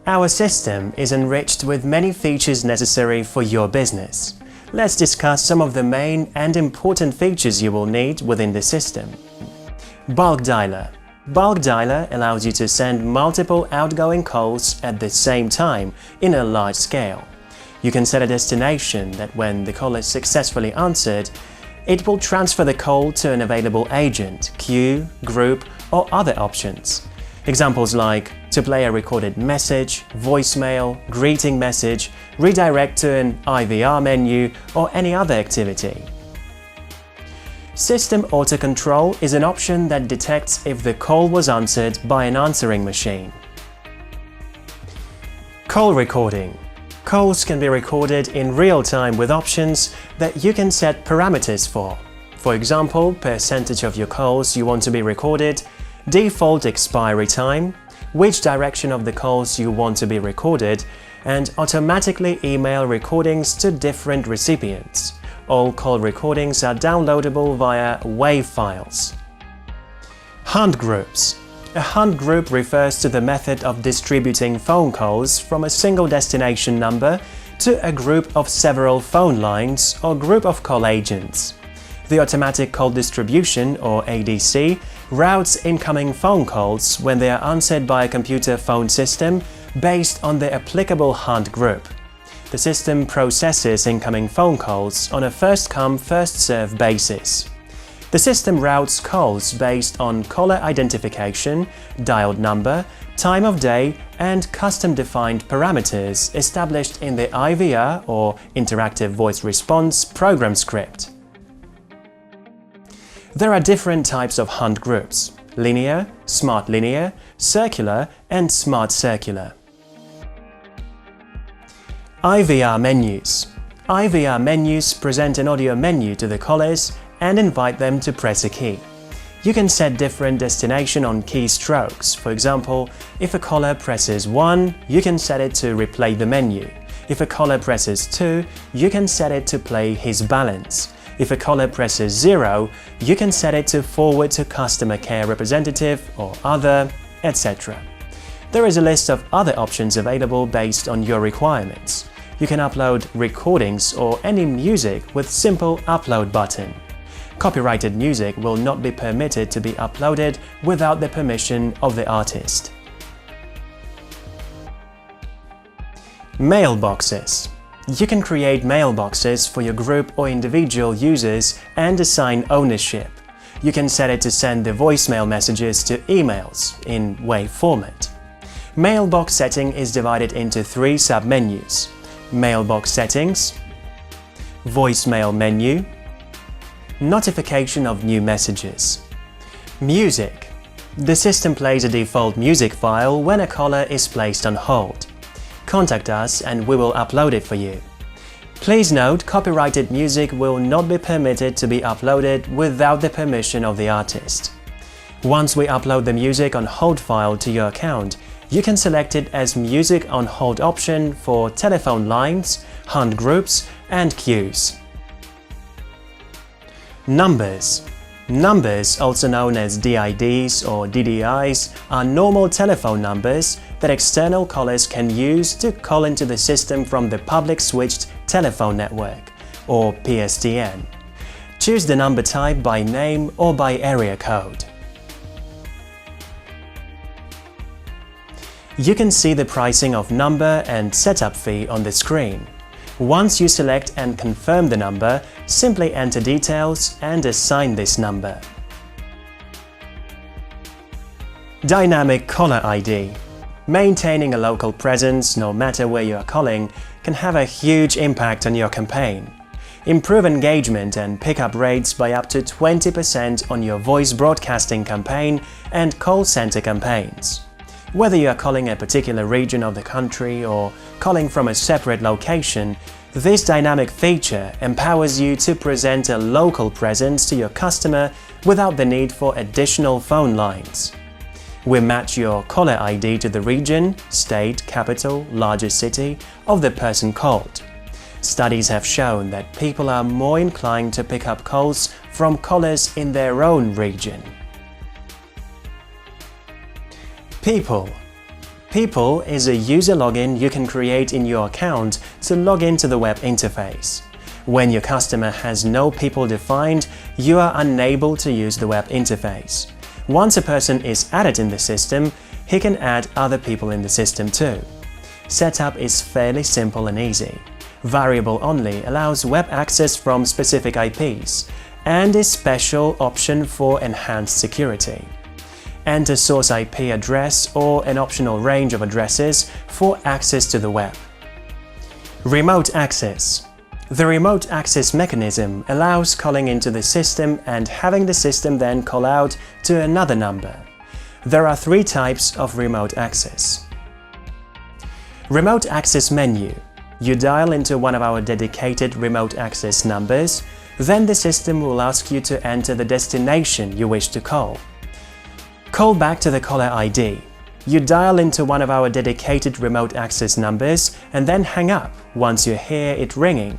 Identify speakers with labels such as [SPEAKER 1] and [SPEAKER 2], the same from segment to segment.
[SPEAKER 1] Our system is enriched with many features necessary for your business. Let's discuss some of the main and important features you will need within the system. Bulk dialer. Bulk dialer allows you to send multiple outgoing calls at the same time in a large scale. You can set a destination that when the call is successfully answered, it will transfer the call to an available agent, queue, group, or other options. Examples like to play a recorded message, voicemail, greeting message, redirect to an IVR menu, or any other activity. System auto control is an option that detects if the call was answered by an answering machine. Call recording. Calls can be recorded in real time with options that you can set parameters for. For example, percentage of your calls you want to be recorded, default expiry time, which direction of the calls you want to be recorded, and automatically email recordings to different recipients. All call recordings are downloadable via WAV files. Hunt groups. A hunt group refers to the method of distributing phone calls from a single destination number to a group of several phone lines or group of call agents. The automatic call distribution, or ADC, routes incoming phone calls when they are answered by a computer phone system based on the applicable hunt group. The system processes incoming phone calls on a first-come, first-served basis. The system routes calls based on caller identification, dialed number, time of day, and custom-defined parameters established in the IVR, or Interactive Voice Response, program script. There are different types of hunt groups: linear, smart linear, circular, and smart circular. IVR menus. IVR menus present an audio menu to the callers and invite them to press a key. You can set different destination on keystrokes. For example, if a caller presses 1, you can set it to replay the menu. If a caller presses 2, you can set it to play his balance. If a caller presses 0, you can set it to forward to customer care representative or other, etc. There is a list of other options available based on your requirements. You can upload recordings or any music with simple upload button. Copyrighted music will not be permitted to be uploaded without the permission of the artist. Mailboxes. You can create mailboxes for your group or individual users and assign ownership. You can set it to send the voicemail messages to emails in WAV format. Mailbox setting is divided into 3 submenus: Mailbox settings, Voicemail menu, Notification of new messages. Music. The system plays a default music file when a caller is placed on hold. Contact us and we will upload it for you. Please note, copyrighted music will not be permitted to be uploaded without the permission of the artist. Once we upload the music on hold file to your account, you can select it as Music on Hold option for telephone lines, hunt groups, and queues. Numbers. Numbers, also known as DIDs or DDIs, are normal telephone numbers that external callers can use to call into the system from the public switched telephone network, or PSTN. Choose the number type by name or by area code. You can see the pricing of number and setup fee on the screen. Once you select and confirm the number, simply enter details and assign this number. Dynamic Caller ID. Maintaining a local presence, no matter where you are calling, can have a huge impact on your campaign. Improve engagement and pickup rates by up to 20% on your voice broadcasting campaign and call center campaigns. Whether you are calling a particular region of the country or calling from a separate location, this dynamic feature empowers you to present a local presence to your customer without the need for additional phone lines. We match your caller ID to the region, state, capital, largest city of the person called. Studies have shown that people are more inclined to pick up calls from callers in their own region. People. People is a user login you can create in your account to log into the web interface. When your customer has no people defined, you are unable to use the web interface. Once a person is added in the system, he can add other people in the system too. Setup is fairly simple and easy. Variable only allows web access from specific IPs and is special option for enhanced security. Enter source IP address or an optional range of addresses for access to the web. Remote access. The remote access mechanism allows calling into the system and having the system then call out to another number. There are 3 types of remote access. Remote access menu. You dial into one of our dedicated remote access numbers, then the system will ask you to enter the destination you wish to call. Call back to the caller ID. You dial into one of our dedicated remote access numbers and then hang up once you hear it ringing.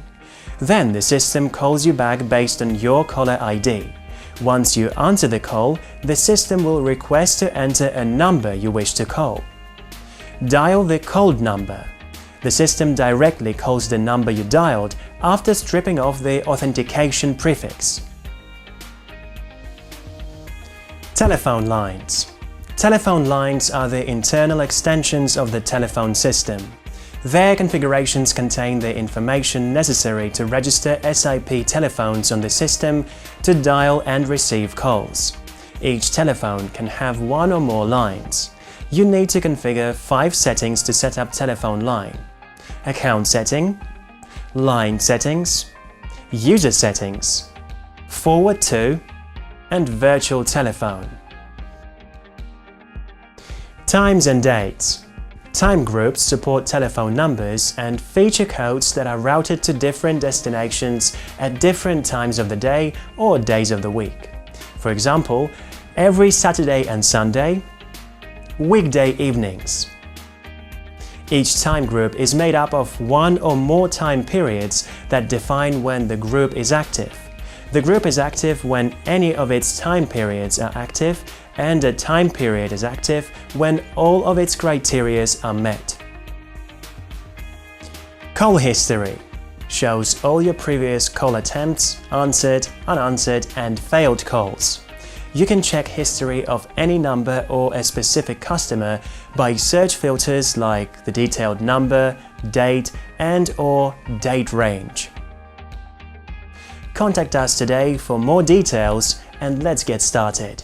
[SPEAKER 1] Then the system calls you back based on your caller ID. Once you answer the call, the system will request to enter a number you wish to call. Dial the called number. The system directly calls the number you dialed after stripping off the authentication prefix. Telephone lines. Telephone lines are the internal extensions of the telephone system. Their configurations contain the information necessary to register SIP telephones on the system to dial and receive calls. Each telephone can have 1 or more lines. You need to configure 5 settings to set up telephone line: account setting, line settings, user settings, forward to, and virtual telephone. Times and dates. Time groups support telephone numbers and feature codes that are routed to different destinations at different times of the day or days of the week. For example, every Saturday and Sunday, weekday evenings. Each time group is made up of 1 or more time periods that define when the group is active. The group is active when any of its time periods are active, and a time period is active when all of its criteria are met. Call history shows all your previous call attempts, answered, unanswered, and failed calls. You can check history of any number or a specific customer by search filters like the detailed number, date, and/or date range. Contact us today for more details, and let's get started.